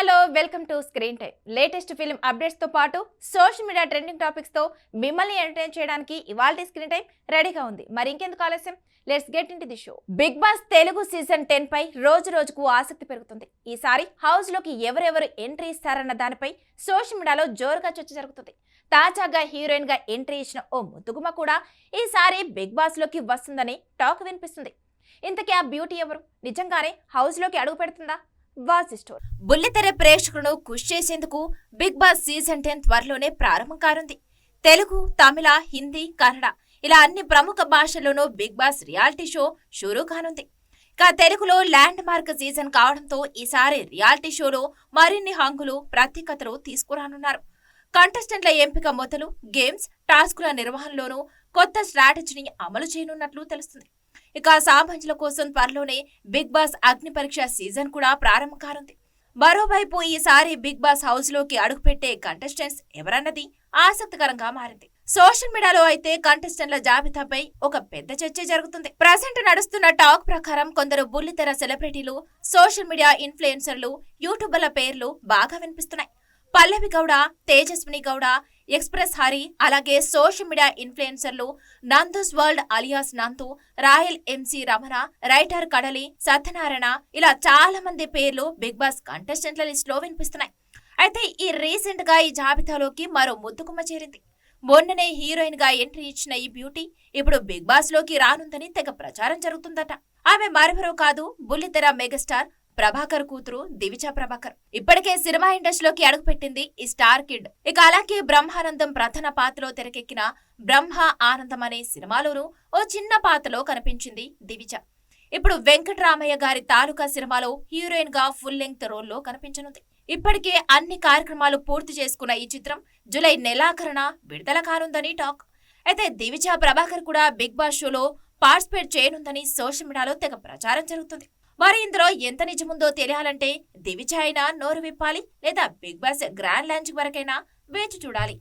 Hello welcome to screen time. Latest film updates తో పాటు social media trending topics తో మిమ్మల్ని ఎంటర్టైన్ చేయడానికి ఇవాల్టి స్క్రీన్ టైం రెడీగా ఉంది. మరి ఇంకెందుకు ఆలస్యం, let's get into the show. Bigg Boss Telugu season 10 పై రోజు రోజుకు ఆసక్తి పెరుగుతుంది. ఈసారి హౌస్ లోకి ఎవరెవరు ఎంట్రీ ఇస్తారన్న దానిపై సోషల్ మీడియాలో జోరుగా చర్చ జరుగుతుంది. తాజాగా హీరోయిన్ గా ఎంట్రీ ఇచ్చిన ఓ ముద్దుగుమ్మ కూడా ఈసారి బిగ్ బాస్ లోకి వస్తుందని టాక్ వినిపిస్తుంది. ఇంతకీ ఆ బ్యూటీ ఎవరు? నిజంగానే హౌస్ లోకి అడుగు పెడుతుందా? బుల్లితెర ప్రేక్షకులను ఖుషి చేసేందుకు బిగ్ బాస్ సీజన్ 10 త్వరలోనే ప్రారంభం కానుంది. తెలుగు, తమిళ, హిందీ, కన్నడ ఇలా అన్ని ప్రముఖ భాషల్లోనూ బిగ్ బాస్ రియాలిటీ షో షురూ కానుంది. ఇక తెలుగులో ల్యాండ్ మార్క్ సీజన్ కావడంతో ఈసారి రియాలిటీ షోలో మరిన్ని హంగులు, ప్రత్యేకతలు తీసుకురానున్నారు. కంటెస్టెంట్ల ఎంపిక మొదలు గేమ్స్, టాస్కుల నిర్వహణలోనూ కొత్త స్ట్రాటజీని అమలు చేయనున్నట్లు తెలుస్తుంది. ఇక సామాన్యుల కోసం త్వరలోనే బిగ్ బాస్ అగ్ని పరీక్ష సీజన్ కూడా ప్రారంభం కానుంది. మరోవైపు ఈసారి బిగ్ బాస్ హౌస్ లోకి అడుగుపెట్టే కంటెస్టెంట్స్ ఎవరన్నది ఆసక్తికరంగా మారింది. సోషల్ మీడియాలో అయితే కంటెస్టెంట్ల జాబితాపై ఒక పెద్ద చర్చ జరుగుతుంది. ప్రజెంట్ నడుస్తున్న టాక్ ప్రకారం కొందరు బుల్లితెర సెలబ్రిటీలు, సోషల్ మీడియా ఇన్ఫ్లుయెన్సర్లు, యూట్యూబర్ల పేర్లు బాగా వినిపిస్తున్నాయి. పల్లవి గౌడ, తేజస్విని గౌడ, ఎక్స్ప్రెస్ హరి, అలాగే సోషల్ మీడియా ఇన్ఫ్లుయెన్సర్లు నందూస్ వరల్డ్ అలియాస్ నందు, రాయల్ ఎంసీ రమణ, రైటర్ కడలి, సత్యనారాయణ ఇలా చాలా మంది పేర్లు బిగ్ బాస్ కంటెస్టెంట్ల లిస్ట్ లో వినిపిస్తున్నాయి. అయితే ఈ రీసెంట్ గా ఈ జాబితాలోకి మరో ముద్దుగుమ్మ చేరింది. మొన్ననే హీరోయిన్ గా ఎంట్రీ ఇచ్చిన ఈ బ్యూటీ ఇప్పుడు బిగ్ బాస్ లోకి రానుందని తెగ ప్రచారం జరుగుతుందట. ఆమె మరెవరో కాదు, బుల్లితెర మెగాస్టార్ ప్రభాకర్ కూతురు దివిజా ప్రభాకర్. ఇప్పటికే సినిమా ఇండస్ట్రీలోకి అడుగుపెట్టింది ఈ స్టార్ కిడ్. ఇక అలాగే బ్రహ్మానందం ప్రధాన పాత్రలో తెరకెక్కిన బ్రహ్మ ఆనందం అనే సినిమాలోనూ ఓ చిన్న పాత్రలో కనిపించింది దివిజ. ఇప్పుడు వెంకటరామయ్య గారి తాలూకా సినిమాలో హీరోయిన్ గా ఫుల్ లెంగ్త్ రోల్లో కనిపించనుంది. ఇప్పటికే అన్ని కార్యక్రమాలు పూర్తి చేసుకున్న ఈ చిత్రం జూలై నెలాఖరున విడుదల కానుందని టాక్. అయితే దివిజా ప్రభాకర్ కూడా బిగ్ బాస్ షోలో పార్టిసిపేట్ చేయనుందని సోషల్ మీడియాలో తెగ ప్రచారం జరుగుతుంది. మరి ఇందులో ఎంత నిజముందో తెలియాలంటే దివిజ అయినా నోరు విప్పాలి, లేదా బిగ్ బాస్ గ్రాండ్ లాంచ్ వరకైనా వేచి చూడాలి.